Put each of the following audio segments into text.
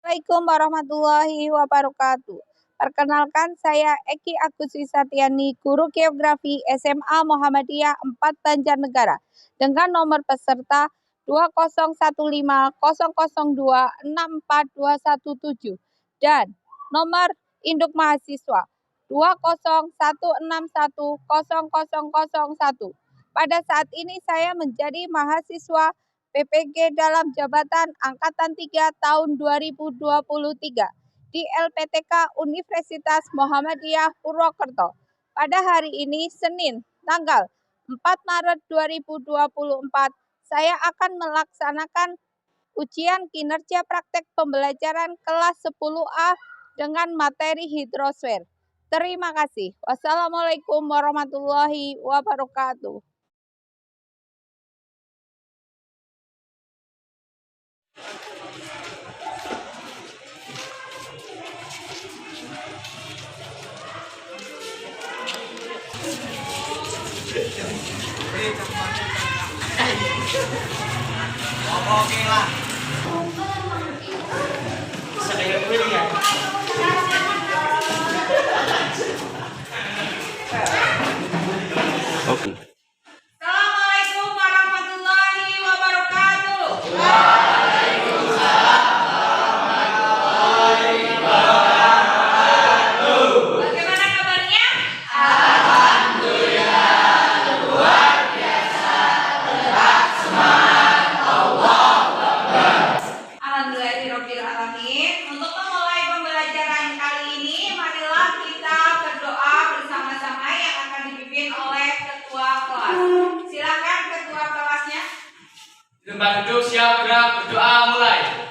Assalamualaikum warahmatullahi wabarakatuh. Perkenalkan, saya Eki Agusi Satyani, Guru Geografi SMA Muhammadiyah 4 Banjarnegara, dengan nomor peserta 2015002642117 dan nomor induk mahasiswa 201610001. Pada saat ini saya menjadi mahasiswa PPG dalam jabatan Angkatan 3 tahun 2023 di LPTK Universitas Muhammadiyah Purwokerto. Pada hari ini, Senin, tanggal 4 Maret 2024, saya akan melaksanakan ujian kinerja praktek pembelajaran kelas 10A dengan materi hidrosfer. Terima kasih. Wassalamualaikum warahmatullahi wabarakatuh. Oke lah. Bisa kayak gue ya. Oke. Assalamualaikum warahmatullahi wabarakatuh. Bagaimana kabarnya? Alhamdulillahirabbil alamin. Untuk memulai pembelajaran kali ini, marilah kita berdoa bersama-sama yang akan dipimpin oleh ketua kelas. Silakan ketua kelasnya. Tempat duduk siap gerak berdoa mulai.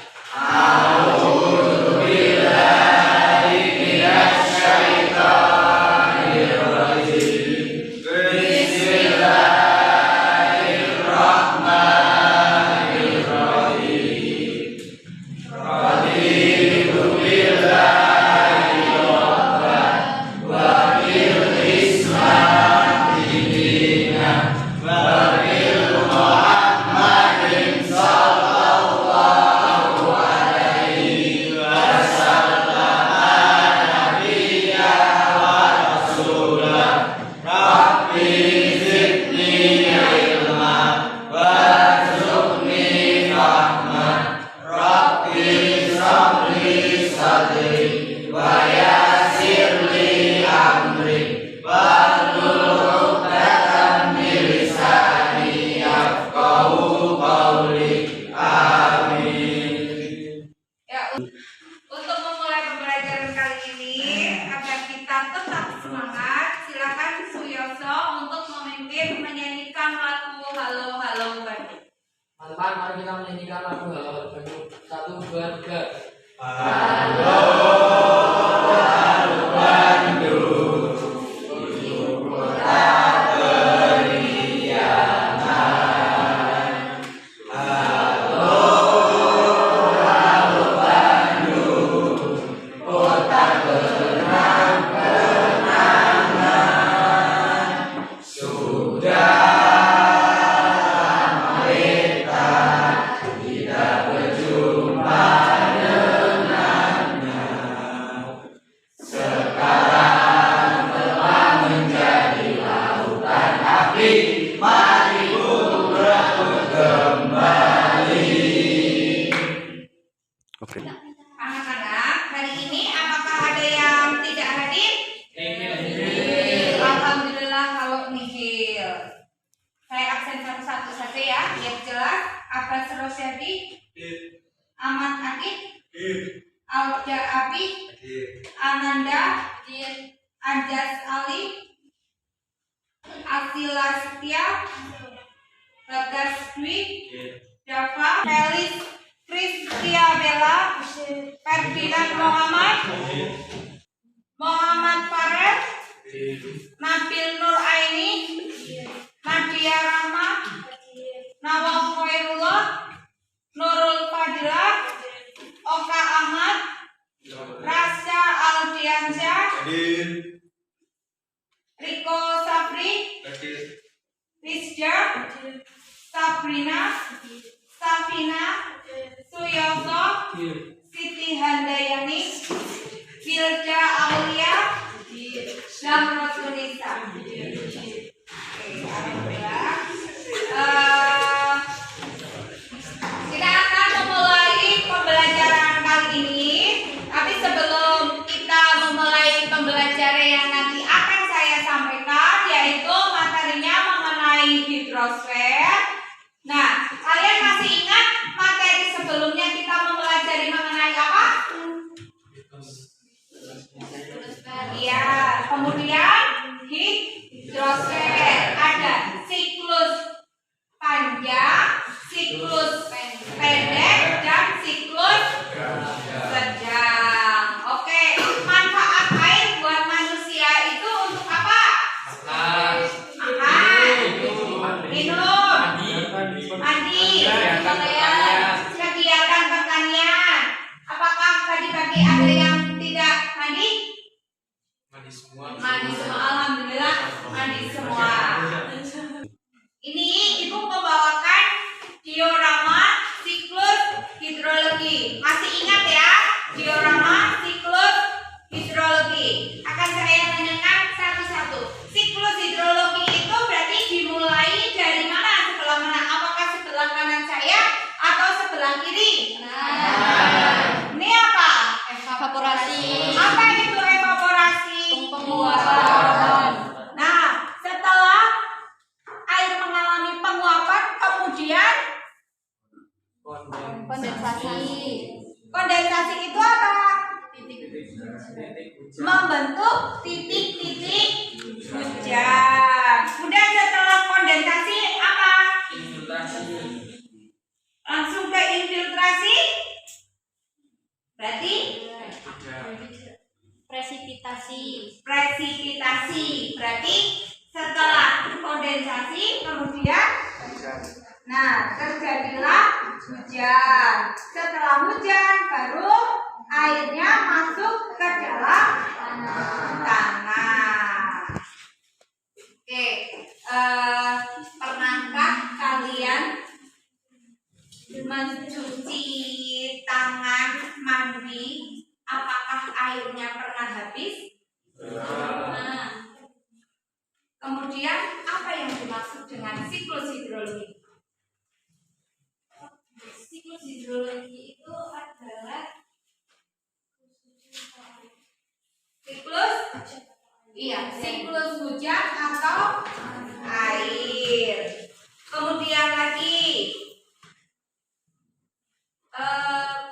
Untuk memulai pembelajaran kali ini, agar kita tetap semangat, silakan Suyoso untuk memimpin menyanyikan lagu Halo Halo Bandung. Teman-teman, mari kita menyanyikan lagu Halo Halo Bandung. 1, 2, 3. Oke. Anak-anak, hari ini apakah ada yang tidak hadir? Alhamdulillah kalau nihil. Saya absen satu-satu saja ya, biar jelas. Abbas Rosyadi, Ahmad Akid, Alda Abi, Ananda, Anjas Ali, Asila Setia, Bagas Dwi, Dava, Felis, Pristia Bella, Ferdinand Muhammad, Muhammad Farel, Nabil Nur Aini, Nadia Rahma, Nawal Khairullah, Nurul Fadilah, Oka Ahmad, Rasya Aldiansyah, Riko Sabri, Rizja, Sabrina, Safina, Suyoso, Siti Siti Handayani, Firja Aulia, Syamrotunisa. Oke, alhamdulillah. Kita akan memulai pembelajaran kali ini. Tapi sebelum kita memulai pembelajaran yang nanti akan saya sampaikan, yaitu materinya mengenai hidrosfer. Nah, kalian masih ingat materi sebelumnya kita mempelajari mengenai apa? Iya, kemudian hidrosfer, ada siklus panjang, siklus pendek, dan siklus sedang. Oke, manfaat air buat manusia itu untuk apa? Makan, minum, mandi, kegiatan pertanian. Apakah tadi pagi ada yang tidak mandi? Mandi semua. Mandi semua, alhamdulillah mandi semua. Ini ibu membawakan diorama siklus hidrologi. Masih ingat ya diorama siklus hidrologi? Akan saya tanyakan satu-satu. Siklus hidrologi itu berarti dimulai dari mana? Sebelah mana? Apakah sebelah kanan saya atau sebelah kiri? Ini apa? Evaporasi. Apa itu evaporasi? Penguapan. Nah, setelah air mengalami penguapan, kemudian Kondensasi. kondensasi itu apa? Membentuk titik-titik hujan. Kemudian setelah kondensasi apa? Langsung ke infiltrasi. Berarti Presipitasi. presipitasi. Berarti setelah kondensasi kemudian terjadilah hujan. Setelah hujan baru airnya masuk ke dalam tanah. Oke, pernahkah kalian mencuci tangan mandi? Apakah airnya pernah habis? Nah, kemudian apa yang dimaksud dengan siklus hidrologi? Siklus hidrologi itu adalah siklus hujan atau air. Kemudian lagi,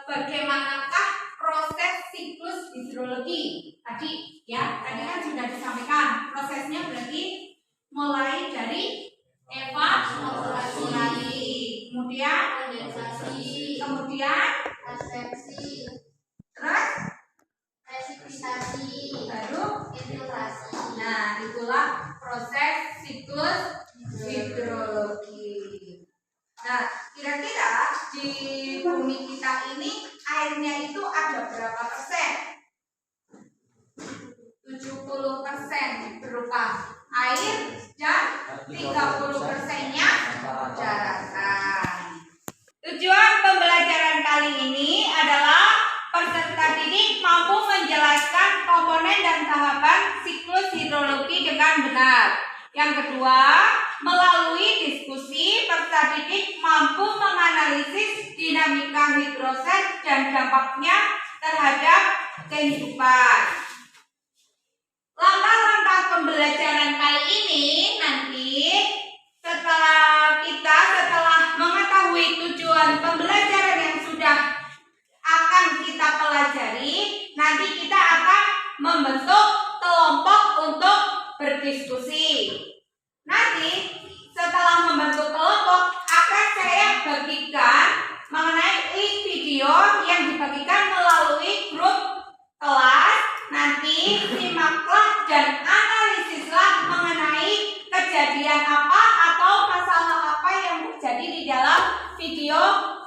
bagaimanakah proses siklus hidrologi? Tadi kan sudah disampaikan. Prosesnya berarti mulai dari evaporasi, kemudian kondensasi, kemudian asepsi, terus presipitasi, baru. infiltrasi. Nah, itulah proses siklus hidrologi. Nah, kira-kira di bumi kita ini airnya itu ada berapa persen? 70% berupa air dan 30%-nya daratan. Tujuan pembelajaran kali ini adalah peserta didik mampu menjelaskan komponen dan tahapan siklus hidrologi dengan benar. Yang kedua, melalui diskusi, peserta didik mampu menganalisis dinamika hidrosfer dan dampaknya terhadap kehidupan. Langkah-langkah pembelajaran kali ini nanti setelah mengetahui tujuan pembelajaran yang sudah akan kita pelajari, nanti kita akan membentuk kelompok untuk berdiskusi. Nanti setelah membentuk kelompok akan saya bagikan mengenai link video yang dibagikan melalui grup kelas. Nanti simaklah dan analisislah mengenai kejadian apa atau masalah apa yang terjadi di dalam video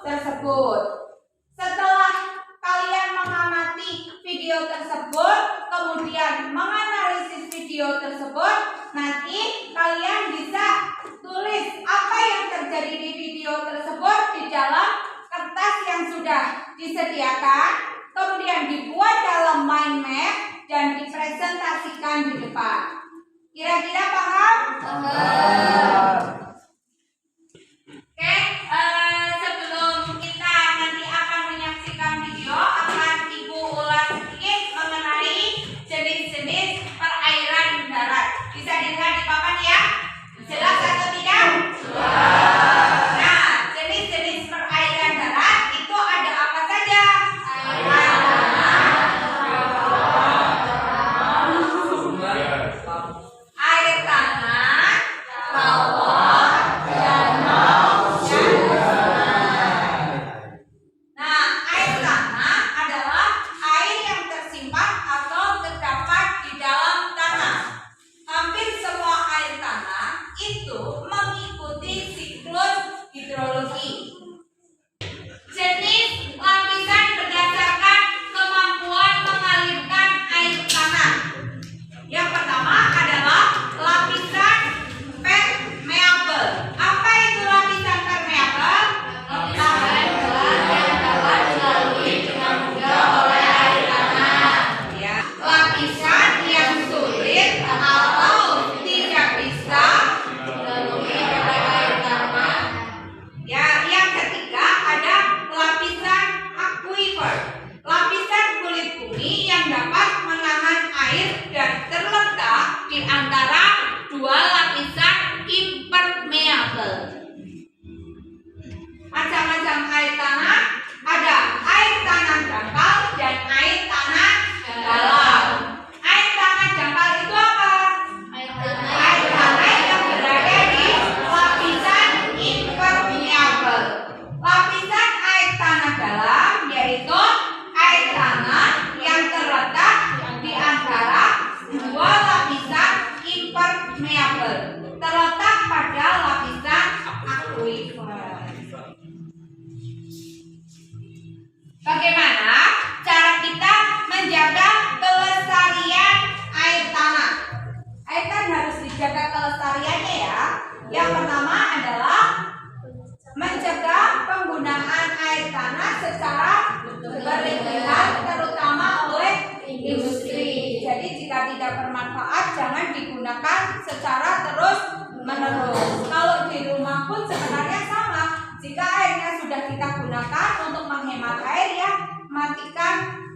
tersebut. Setelah kalian mengamati video tersebut, kemudian menganalisis video tersebut, nanti kalian bisa tulis apa yang terjadi di video tersebut di dalam kertas yang sudah disediakan.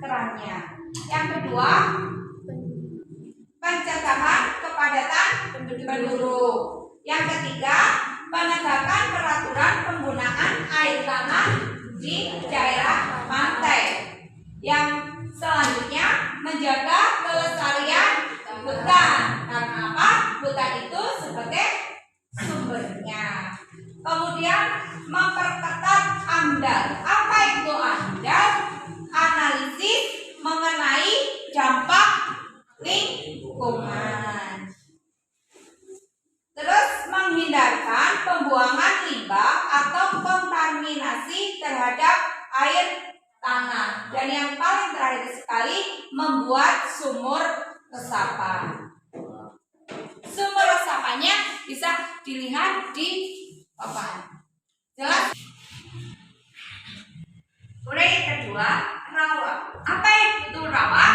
kerannya. Yang kedua, pencegahan kepadatan penduduk. Yang ketiga, penegakan peraturan penggunaan air tanah di daerah pantai. Yang selanjutnya, menjaga kelestarian hutan. Karena apa? Hutan itu sebagai sumbernya. Kemudian memperketat AMDAL. Apa itu AMDAL? Analisis mengenai dampak lingkungan. Terus menghindarkan pembuangan limbah atau kontaminasi terhadap air tanah. Dan yang paling terakhir sekali, membuat sumur resapan. Sumur resapannya bisa dilihat di papan. Jelas? Kemudian yang kedua, rawa. Apa itu rawa?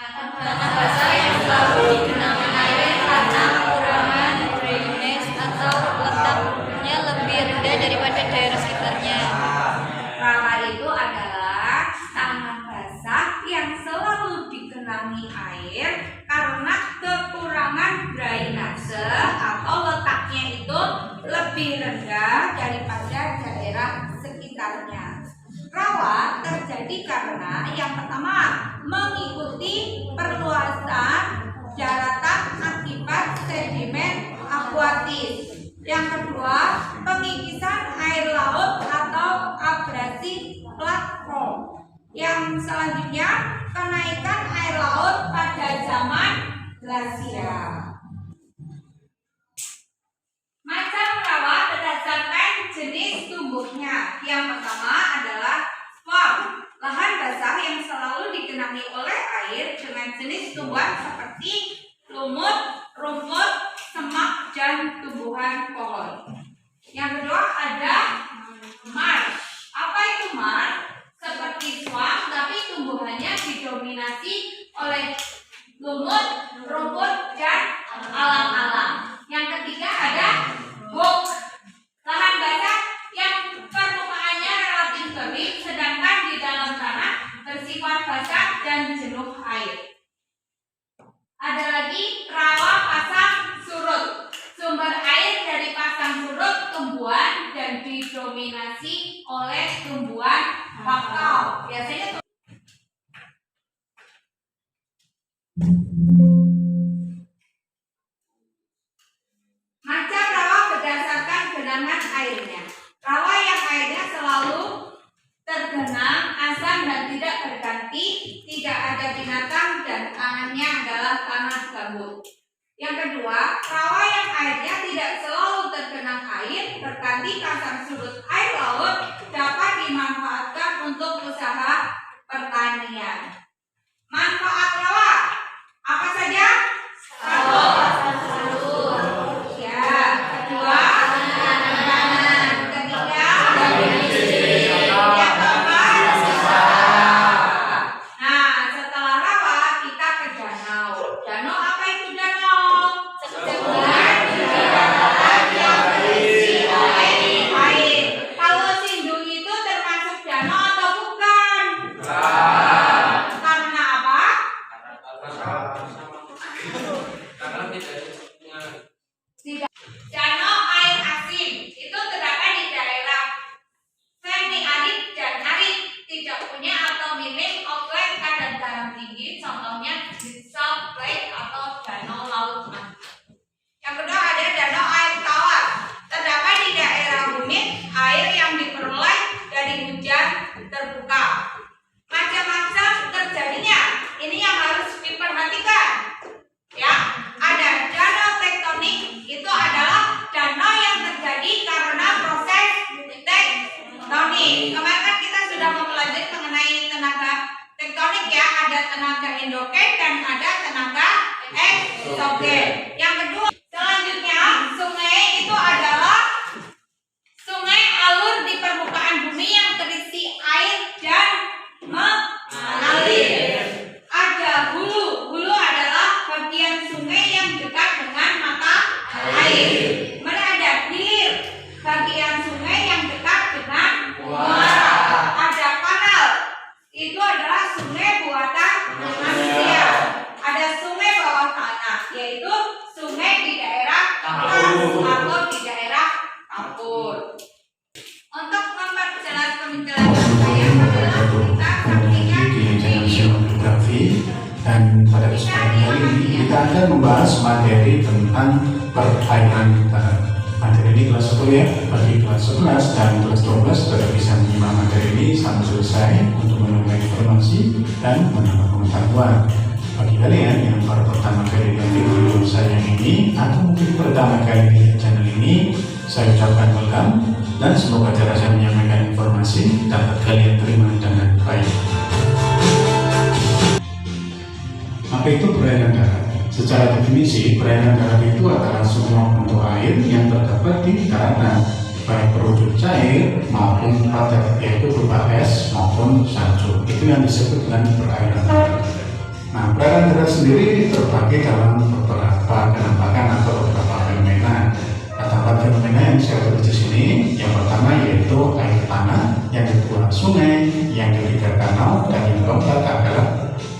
Tanah basah yang selalu digenangi air karena kekurangan drainase atau letaknya lebih rendah daripada daerah sekitarnya. Rawa itu adalah tanah basah yang selalu digenangi air karena kekurangan drainase atau letaknya itu lebih rendah daripada daerah sekitarnya. Rawa terjadi karena yang pertama, mengikuti perluasan daratan akibat sedimen akuatis. Yang kedua, pengikisan air laut atau abrasi platform. Yang selanjutnya, kenaikan air laut pada zaman glasial. Macam rawa berdasarkan jenis tumbuhnya. Yang pertama adalah swamp, lahan basah yang selalu digenangi oleh air dengan jenis tumbuhan seperti lumut, rumput, semak, dan tumbuhan pohon. Yang kedua ada marsh. Apa itu marsh? Seperti swamp, tapi tumbuhannya didominasi oleh lumut, rumput, dan alam-alam. Yang ketiga ada bog, lahan basah yang permukaannya relatif kering, sedangkan di dalam tanah bersifat basah dan jenuh air. Ada lagi rawa pasang surut, sumber air dari pasang surut tumbuhan dan didominasi oleh tumbuhan bakau. Biasanya macam rawa berdasarkan genangan airnya. Rawa yang airnya selalu tergenang, asam dan tidak berganti, tidak ada binatang dan tanahnya adalah tanah gambut. Yang kedua, rawa yang airnya tidak selalu tergenang air, berganti pasang surut air laut dapat dimanfaatkan untuk usaha pertanian. Manfaat rawa apa saja? Satu, ya. Kedua, ketiga, yang keempat. Nah, setelah rawa kita ke danau. Danau apa itu danau? Sungai yang berisi oleh air. Kalau Sindung itu termasuk danau atau bukan? Karena apa? Karena tidak Danau air asin itu terdapat di daerah semi-arid dan arid, tidak punya atau minim outlet kadar garam tinggi, contohnya Salt Lake atau danau laut mati. Yang kedua ada danau air tawar, terdapat di daerah humid, air yang diperoleh dari hujan terbuka. Macam-macam terjadinya, ini yang harus diperhatikan. Ya, ada danau tektonik, itu adalah danau yang terjadi karena proses tektonik. Kemarin kan kita sudah mempelajari mengenai tenaga tektonik ya, ada tenaga endogen dan ada tenaga eksogen. Yang kedua, selanjutnya sungai itu adalah sungai alur di permukaan bumi yang terisi air dan mengalir. Ada hulu, hulu adalah bagian sungai yang dekat dengan mata air. Kemudian ada hilir, bagian sungai yang dekat dengan muara. Ada kanal, itu adalah sungai buah Dan pada kesempatan kali ini kita akan membahas materi tentang perairan darat. Materi ini kelas 10 ya, bagi kelas 11 dan kelas 12 sudah bisa menyimak materi ini sampai selesai untuk menambah informasi dan menambah pengetahuan. Bagi kalian yang baru pertama kali lihat video saya ini atau mungkin pertama kali lihat channel ini, saya ucapkan welcome dan semoga cara saya menyampaikan informasi dapat kalian terima dengan baik. Apa itu perairan darat? Secara definisi, perairan darat itu adalah semua bentuk air yang terdapat di daratan, baik berwujud cair maupun padat, yaitu berupa es maupun salju. Itu yang disebut dengan perairan darat. Nah, perairan darat sendiri terbagi dalam beberapa penampakan atau beberapa fenomena. Ada fenomena yang saya tulis di sini. Yang pertama yaitu air tanah, yang kedua sungai, yang ketiga danau, dan yang keempat adalah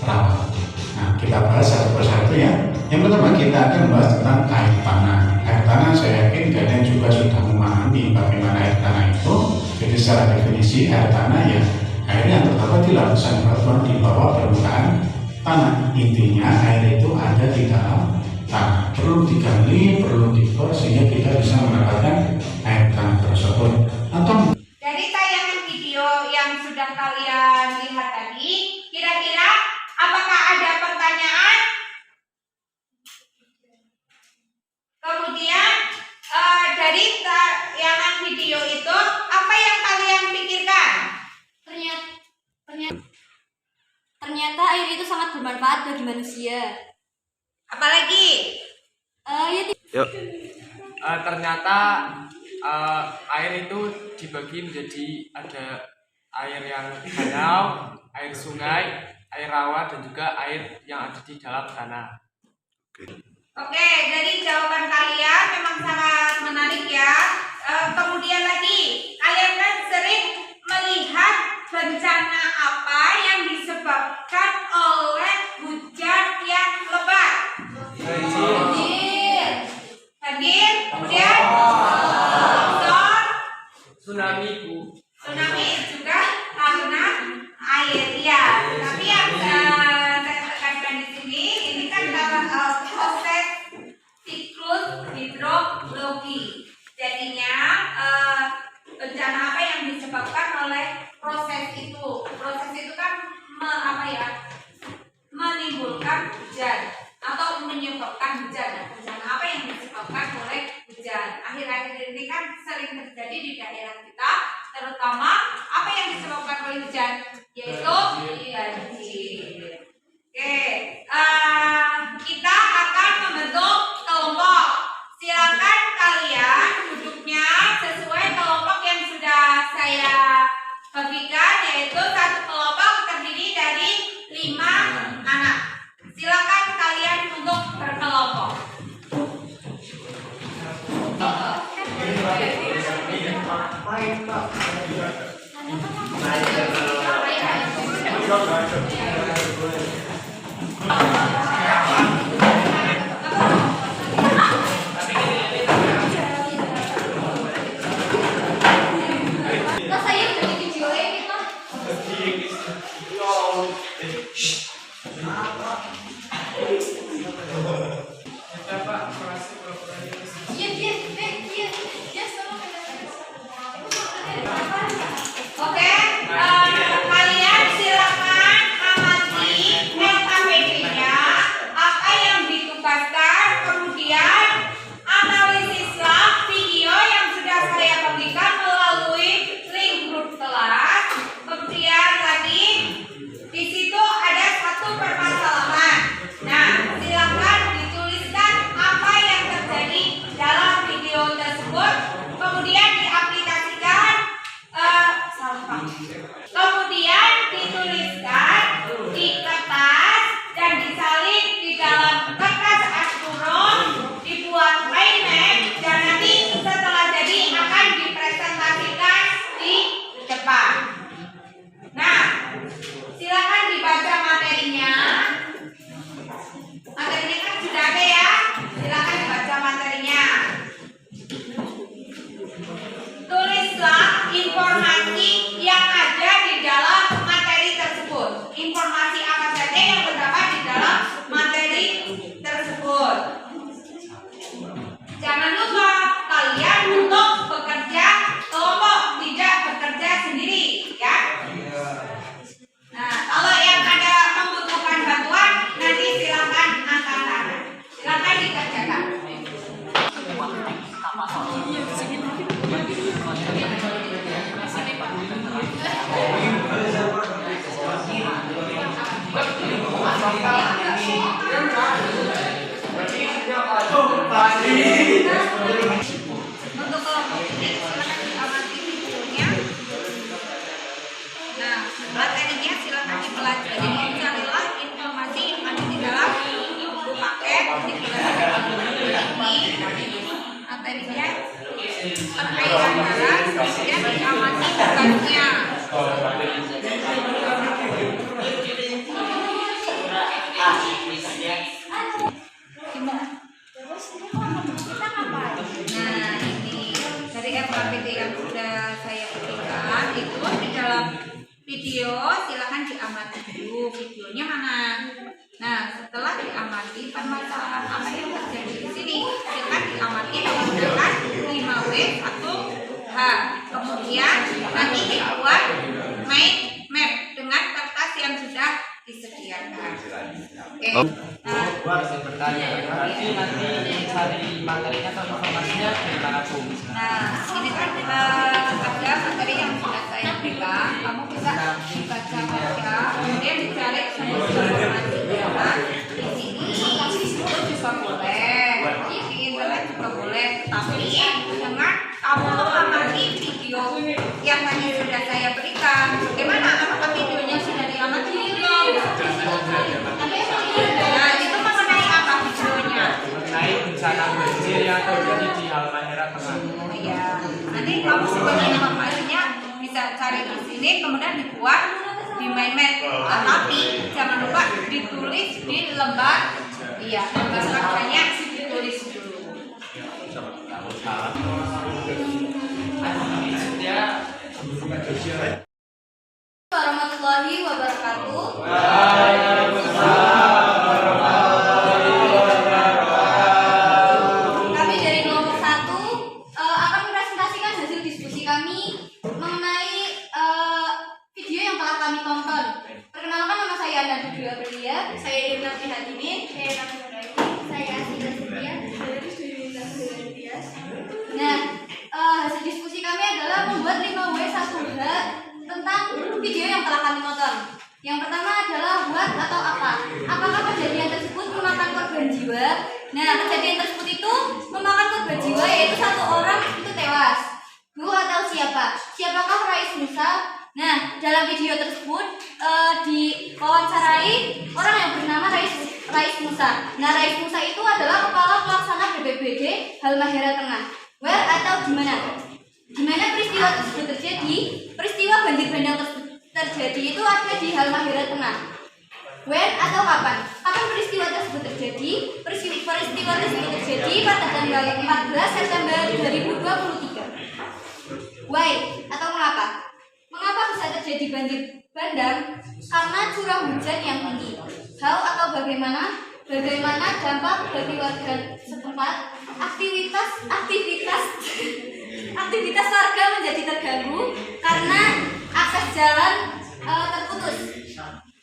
rawa. Nah, kita bahas satu persatu ya. Yang pertama kita akan membahas tentang air tanah. Air tanah saya yakin kalian juga sudah memahami bagaimana air tanah itu. Jadi secara definisi air tanah ya air yang terdapat di lapisan batuan di bawah permukaan tanah. Intinya air itu ada di dalam tanah, perlu digali, perlu dibor sehingga kita bisa mendapatkan air tanah tersebut. Atau Dari tayangan video yang sudah kalian lihat tadi, kira-kira apakah ada pertanyaan? Kemudian dari tayangan video itu apa yang kalian pikirkan? Ternyata air itu sangat bermanfaat bagi manusia. Apalagi? Ternyata air itu dibagi menjadi ada air yang danau, air sungai, air rawa, dan juga air yang ada di dalam tanah. Oke, dari jawaban kalian memang sangat menarik ya. Kemudian lagi, kalian kan sering melihat bencana apa yang disebabkan oleh hujan yang lebat? Banjir, kemudian longsor, Tsunami, Bu. tsunami juga karena air ya. Tapi yang saya tekankan di sini, ini kan proses siklus hidrologi. Jadinya bencana apa yang disebabkan oleh proses itu? Proses itu kan menimbulkan hujan atau menyebabkan hujan. Bencana apa yang disebabkan oleh hujan? Akhir-akhir ini kan sering terjadi di daerah kita, terutama apa yang disebabkan oleh hujan, yaitu banjir. Oke, kita akan membentuk kelompok. Silakan kalian duduknya sesuai kelompok yang sudah saya bagikan, yaitu satu kelompok terdiri dari 5 anak. Silakan kalian untuk berkelompok. Saya udah di videoin gitu. Oke, kalian silakan amati LKPD-nya, apa yang ditugaskan, kemudian analisislah video yang sudah saya bagikan melalui link grup kelas. Kemudian lagi di situ ada satu perairan barat, kemudian diamati bukannya. Nah, ini dari FKPD yang sudah saya berikan itu di dalam video, silahkan diamati dulu videonya mana. Nah, setelah diamati permasalahan apa yang terjadi di sini, silahkan diamati menggunakan 5W 1H. Kemudian nanti dibuat mind map dengan kertas yang sudah disediakan. Oke. Nah, saya bertanya, berarti nanti cari materinya atau informasinya dari mana Bu? Nah, ini kan ada materi yang sudah saya berikan. Kamu bisa baca-baca, kemudian dicari informasinya. Di sini itu juga boleh, di internet juga boleh. Tapi dengan kamu mengamati video yang tadi sudah saya berikan. Bagaimana? Apakah videonya sudah diamati belum? Nah, itu mengenai apa videonya? Mengenai bencana banjir yang terjadi di Halmahera Tengah. Ya, nanti kamu sebagai informasinya bisa cari di sini, kemudian dibuat di mind map. Tapi jangan lupa ditulis di lembar, iya, lembar kerjanya ditulis dulu. Warahmatullahi wabarakatuh. Kami dari kelompok 1 akan mempresentasikan hasil diskusi kami mengenai video yang telah kami tonton. Perkenalkan, nama saya Anda Dudul Aprilia. Saya Irina Prihatini. Saya Nami Nuraini. Saya Asita Setia. Saya Rizky Tias. Nah, hasil diskusi kami adalah membuat 5W 1H tentang video yang telah kami tonton. Yang pertama adalah buat atau apa. Apakah kejadian tersebut memakan korban jiwa? Nah, kejadian tersebut itu memakan korban jiwa, yaitu 1 orang itu tewas. Bu atau siapa? Siapakah Rais Musa? Nah, dalam video tersebut diwawancarai orang yang bernama Rais Musa. Nah, Rais Musa itu adalah kepala pelaksana BPBD Halmahera Tengah. Where atau di mana? Di mana peristiwa tersebut terjadi? Peristiwa banjir bandang tersebut terjadi itu ada di Halmahera Tengah. When atau kapan? Kapan peristiwa tersebut terjadi? Peristiwa tersebut terjadi pada tanggal 14 September 2023. Why atau mengapa? Mengapa bisa terjadi banjir bandang? Karena curah hujan yang tinggi. How atau bagaimana? Bagaimana dampak bagi warga setempat? Aktivitas warga menjadi terganggu karena akses jalan terputus.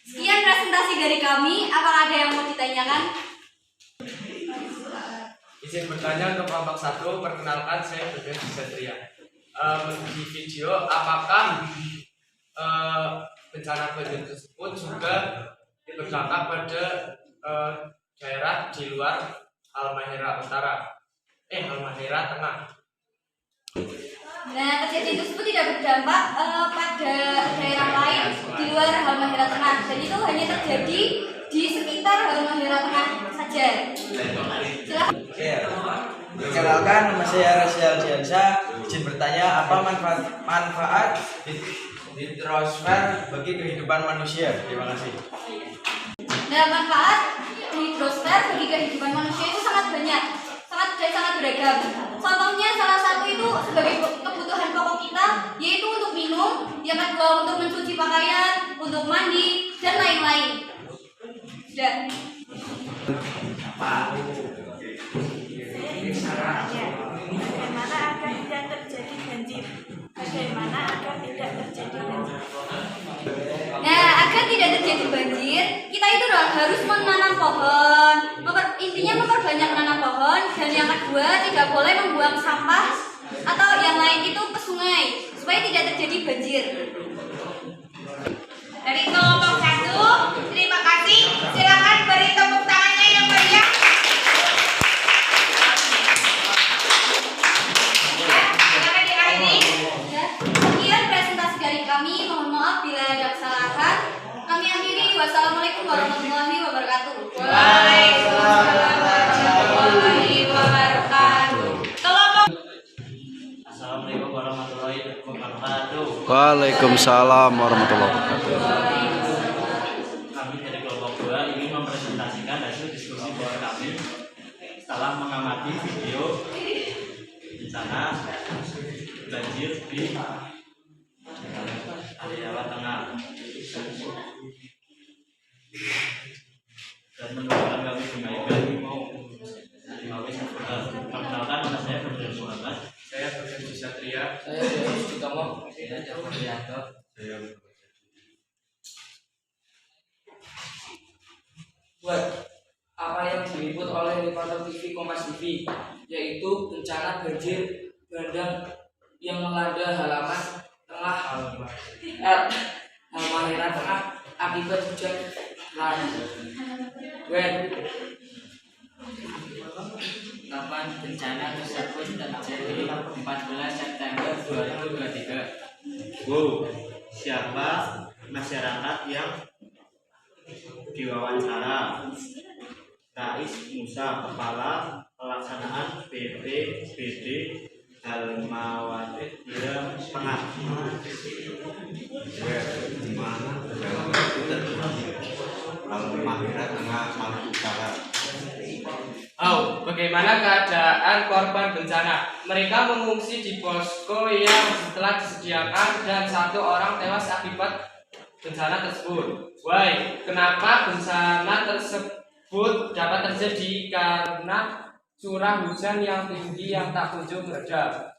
Sekian presentasi dari kami. Apakah ada yang mau ditanyakan? Izin bertanya untuk kelompok 1, perkenalkan saya Dudul Satria. Di video, apakah bencana banjir tersebut juga berdampak pada daerah di luar Halmahera Tengah? Nah, kejadian tersebut tidak berdampak pada daerah lain di luar Halmahera Tengah. Dan itu hanya terjadi di sekitar Halmahera Tengah saja. Silakan. Perkenalkan, nama saya Rasyal Diansa. Izin bertanya, apa manfaat hidrosfer bagi kehidupan manusia? Terima kasih. Nah, manfaat hidrosfer bagi kehidupan manusia itu sangat banyak, sangat beragam. Contohnya salah satu itu sebagai kebutuhan pokok kita, yaitu untuk minum, yang kedua untuk mencuci pakaian, untuk mandi, dan lain-lain. Sudah. Bagaimana agar tidak terjadi banjir? Bagaimana agar tidak terjadi banjir? Nah, agar tidak terjadi banjir, kita itu harus menanam pohon. Intinya memperbanyak menanam pohon. Dan yang kedua, tidak boleh membuang sampah atau yang lain itu ke sungai supaya tidak terjadi banjir. Dari kelompok 1, terima kasih. Silakan beri tepuk tangannya yang meriah. Ya, silakan diakhiri. Ya, sekian presentasi dari kami. Mohon maaf bila ada kesalahan. Kami akhiri. Wassalamualaikum warahmatullahi wabarakatuh. Waalaikumsalam warahmatullahi wabarakatuh. Kelompok Waalaikumsalam warahmatullahi wabarakatuh. Kami dari kelompok 2 ingin mempresentasikan hasil diskusi board kami setelah mengamati video bencana banjir di Jawa Tengah dan menurutkan kami kembalikan perkenalkan nama saya Ferdinand Muhammad. Saya Bergen Satria. Saya Deus Sutomo. Saya Buat apa yang diliput oleh reporter TV Kompas TV, yaitu bencana banjir bandang yang melanda halaman tengah Halmahera Tengah akibat hujan Kapan bencana tersebut terjadi 14 September 2023? Siapa masyarakat yang diwawancara? Rais Musa, Kepala Pelaksanaan BPBD Halmahera Tengah. Halmahera Tengah, Maluku Utara. Bagaimana keadaan korban bencana? Mereka mengungsi di posko yang telah disediakan dan 1 orang tewas akibat bencana tersebut. Why? Kenapa bencana tersebut dapat terjadi? Karena curah hujan yang tinggi yang tak kunjung reda.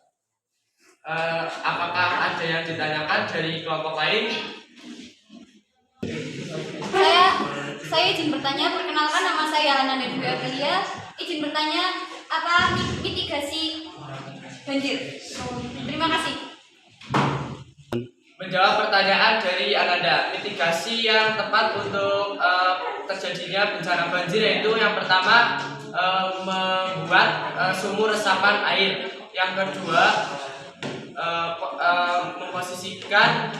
Apakah ada yang ditanyakan dari kelompok lain? Saya izin bertanya, perkenalkan nama saya Ana Nedwi Aprilia. Izin bertanya, apa mitigasi banjir? Terima kasih. Menjawab pertanyaan dari Ananda, mitigasi yang tepat untuk terjadinya bencana banjir yaitu yang pertama membuat sumur resapan air, yang kedua memposisikan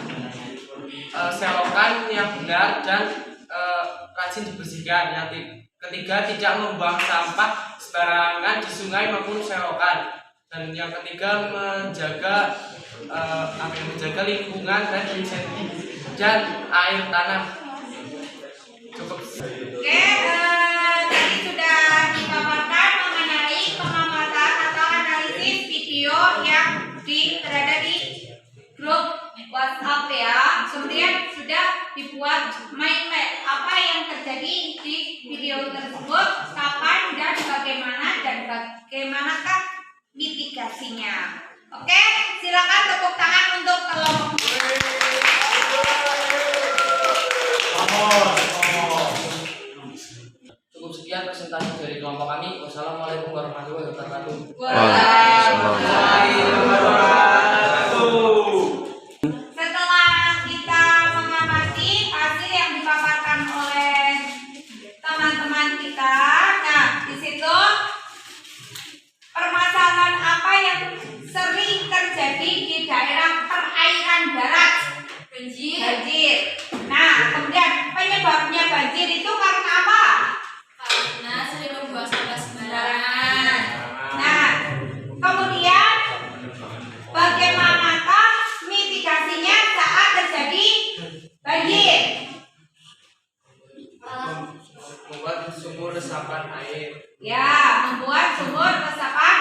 selokan yang benar dan rajin dibersihkan. Yang ketiga, tidak membuang sampah sembarangan di sungai maupun selokan. Dan yang ketiga, menjaga lingkungan dan air tanah. Cukup. Oke, tadi sudah dipaparkan mengenai pengamatan atau analisis video yang berada di grup WhatsApp ya. Kemudian sudah dibuat mind map apa yang terjadi di video tersebut, kapan dan bagaimanakah mitigasinya. Oke, silakan tepuk tangan untuk kelompok. Cukup sekian presentasi dari kelompok kami. Wassalamualaikum warahmatullahi wabarakatuh. Setelah kita mengamati hasil yang dipaparkan oleh teman-teman kita, nah di situ permasalahan apa yang sering terjadi di daerah perairan darat? Banjir. Nah, kemudian penyebabnya banjir itu karena apa? Karena sering membuang sampah sembarangan. Nah, kemudian bagaimanakah mitigasinya saat terjadi banjir? Membuat sumur resapan air. Ya, membuat sumur resapan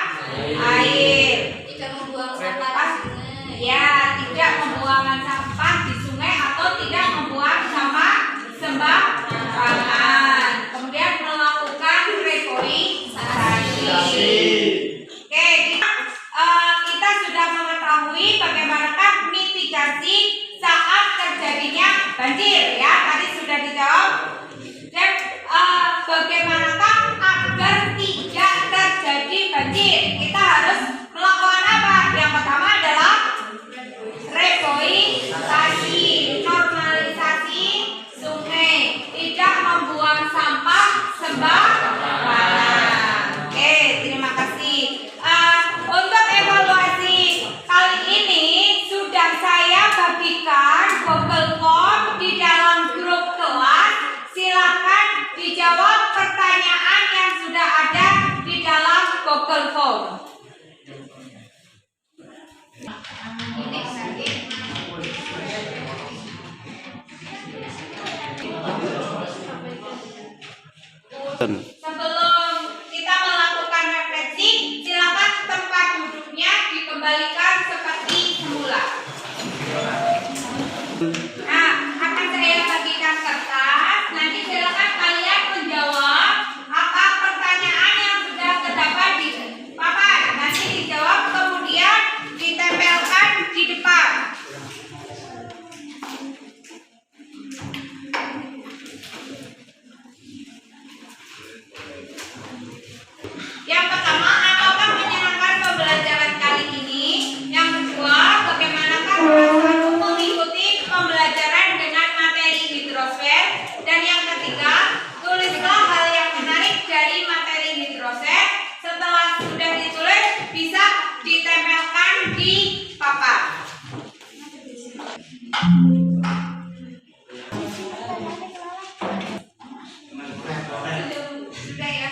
air. Tidak membuang sampah di sungai. Ya, tidak membuang sampah di sungai atau tidak membuang sampah sembarangan. Kemudian melakukan reforestation. Oke, kita sudah mengetahui bagaimanakah mitigasi saat terjadinya banjir ya. Tadi sudah dijawab. Dan bagaimanakah agar tidak terjadi banjir? Kita harus melakukan apa? Yang pertama adalah Sebelum kita melakukan refleksi, silakan tempat duduknya dikembalikan seperti semula. Nah, akan saya bagikan kertas. Nanti silakan kalian menjawab apa pertanyaan yang sudah terdapat di papan. Nanti dijawab kemudian ditempelkan di depan. Yang pertama, apakah menyenangkan pembelajaran kali ini? Yang kedua, bagaimanakah perasaanmu mengikuti pembelajaran dengan materi hidrosfer? Dan yang ketiga, tulislah hal yang menarik dari materi hidrosfer. Setelah sudah ditulis, bisa ditempelkan di papan. Sudah ya.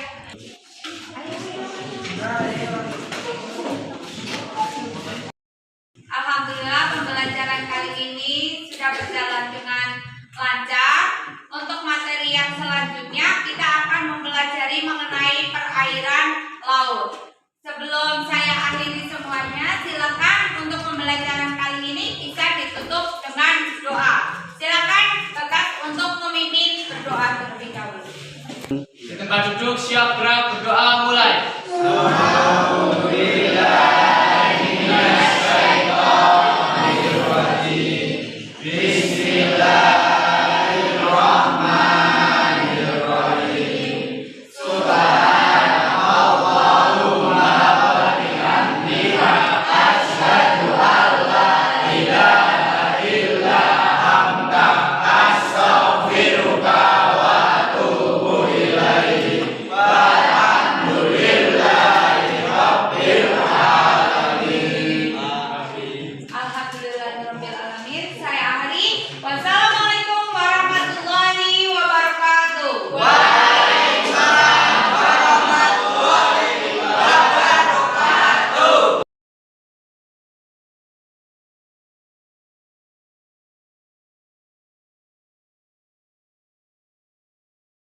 Alhamdulillah pembelajaran kali ini sudah berjalan dengan lancar. Untuk materi yang selanjutnya kita akan mempelajari mengenai perairan laut. Sebelum saya akhiri semuanya, silakan untuk pembelajaran kali ini bisa ditutup dengan doa. Silakan Bagas untuk memimpin berdoa terlebih dahulu. Tempat duduk siap gerak berdoa mulai.